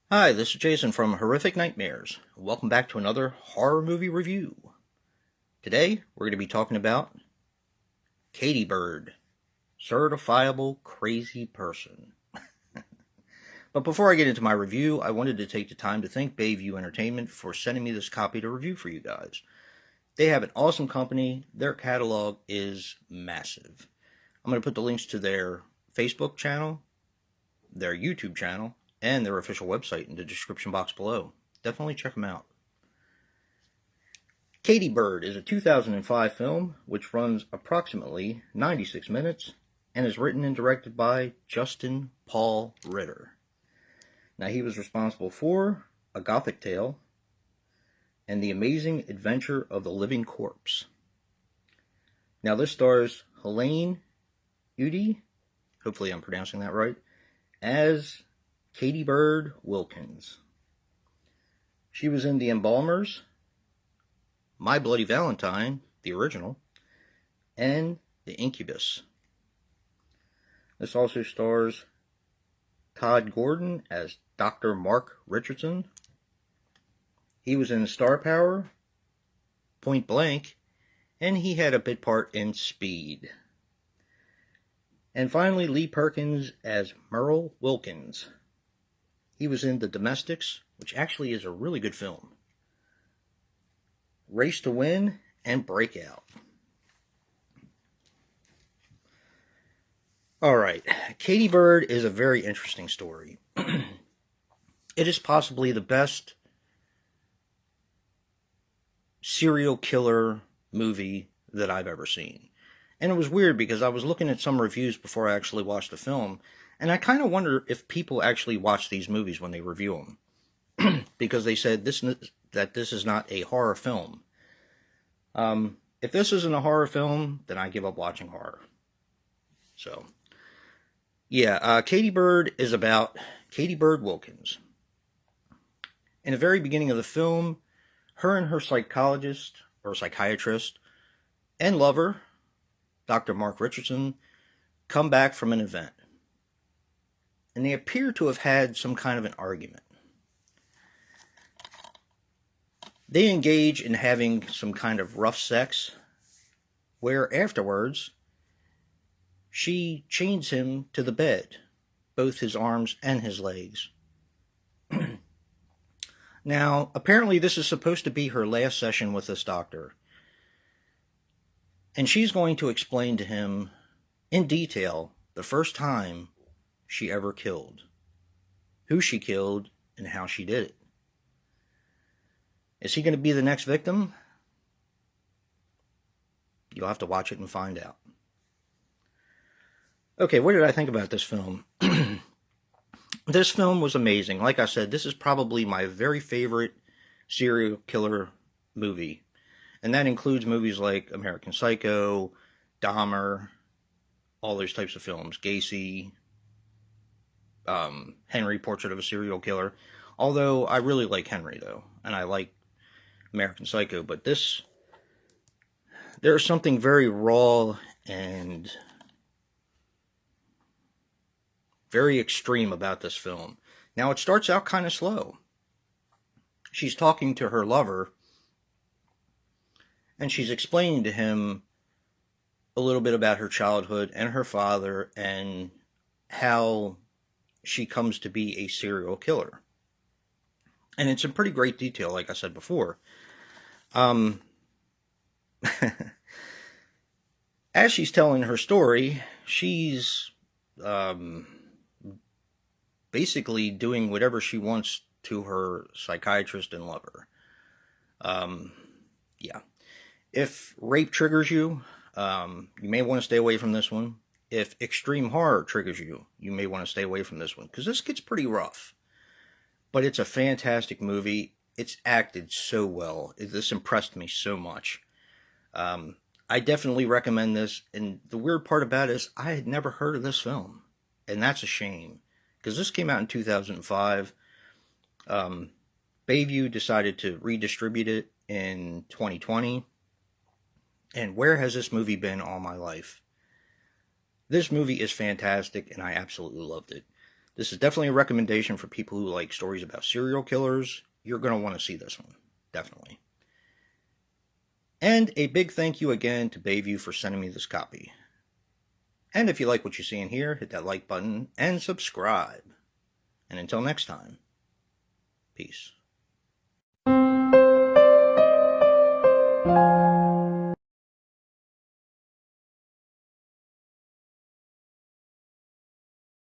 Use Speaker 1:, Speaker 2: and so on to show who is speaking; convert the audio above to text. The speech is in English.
Speaker 1: Hi, this is Jason from Horrific Nightmares. Welcome back to another horror movie review. Today, we're going to be talking about Katie Bird, Certifiable Crazy Person. But before I get into my review, I wanted to take the time to thank Bayview Entertainment for sending me this copy to review for you guys. They have an awesome company. Their catalog is massive. I'm going to put the links to their Facebook channel, their YouTube channel, and their official website in the description box below. Definitely check them out. Katie Bird is a 2005 film which runs approximately 96 minutes and is written and directed by Justin Paul Ritter. Now, he was responsible for A Gothic Tale and The Amazing Adventure of the Living Corpse. Now, this stars Helene Udy, hopefully I'm pronouncing that right, as Katie Bird Wilkins. She was in The Embalmers, My Bloody Valentine, the original, and The Incubus. This also stars Todd Gordon as Dr. Mark Richardson. He was in Star Power, Point Blank, and he had a bit part in Speed. And finally, Lee Perkins as Merle Wilkins. He was in The Domestics, which actually is a really good film, Race to Win, and Breakout. Alright, Katie Bird is a very interesting story. It is possibly the best serial killer movie that I've ever seen. And it was weird because I was looking at some reviews before I actually watched the film, and I kind of wonder if people actually watch these movies when they review them. Because they said that this is not a horror film. If this isn't a horror film, then I give up watching horror. So, yeah, Katie Bird is about Katie Bird Wilkins. In the very beginning of the film, her and her psychologist, or psychiatrist, and lover, Dr. Mark Richardson, come back from an event. And they appear to have had some kind of an argument. They engage in having some kind of rough sex, where afterwards, she chains him to the bed, both his arms and his legs. Now, apparently this is supposed to be her last session with this doctor. And she's going to explain to him in detail the first time she ever killed, who she killed, and how she did it. Is he going to be the next victim? You'll have to watch it and find out. Okay, what did I think about this film? This film was amazing. Like I said, this is probably my very favorite serial killer movie. And that includes movies like American Psycho, Dahmer, all those types of films. Gacy, Henry, Portrait of a Serial Killer. Although I really like Henry, though. And I like American Psycho. But there's something very raw and very extreme about this film. Now, it starts out kind of slow. She's talking to her lover, and she's explaining to him a little bit about her childhood and her father and how she comes to be a serial killer. And it's in pretty great detail, like I said before. As she's telling her story, she's basically doing whatever she wants to her psychiatrist and lover. Yeah. If rape triggers you, you may want to stay away from this one. If extreme horror triggers you, you may want to stay away from this one, because this gets pretty rough. But it's a fantastic movie. It's acted so well. This impressed me so much. I definitely recommend this. And the weird part about it is I had never heard of this film. And that's a shame, because this came out in 2005. Bayview decided to redistribute it in 2020. And where has this movie been all my life? This movie is fantastic, and I absolutely loved it. This is definitely a recommendation for people who like stories about serial killers. You're going to want to see this one. Definitely. And a big thank you again to Bayview for sending me this copy. And if you like what you see in here, hit that like button and subscribe. And until next time, peace.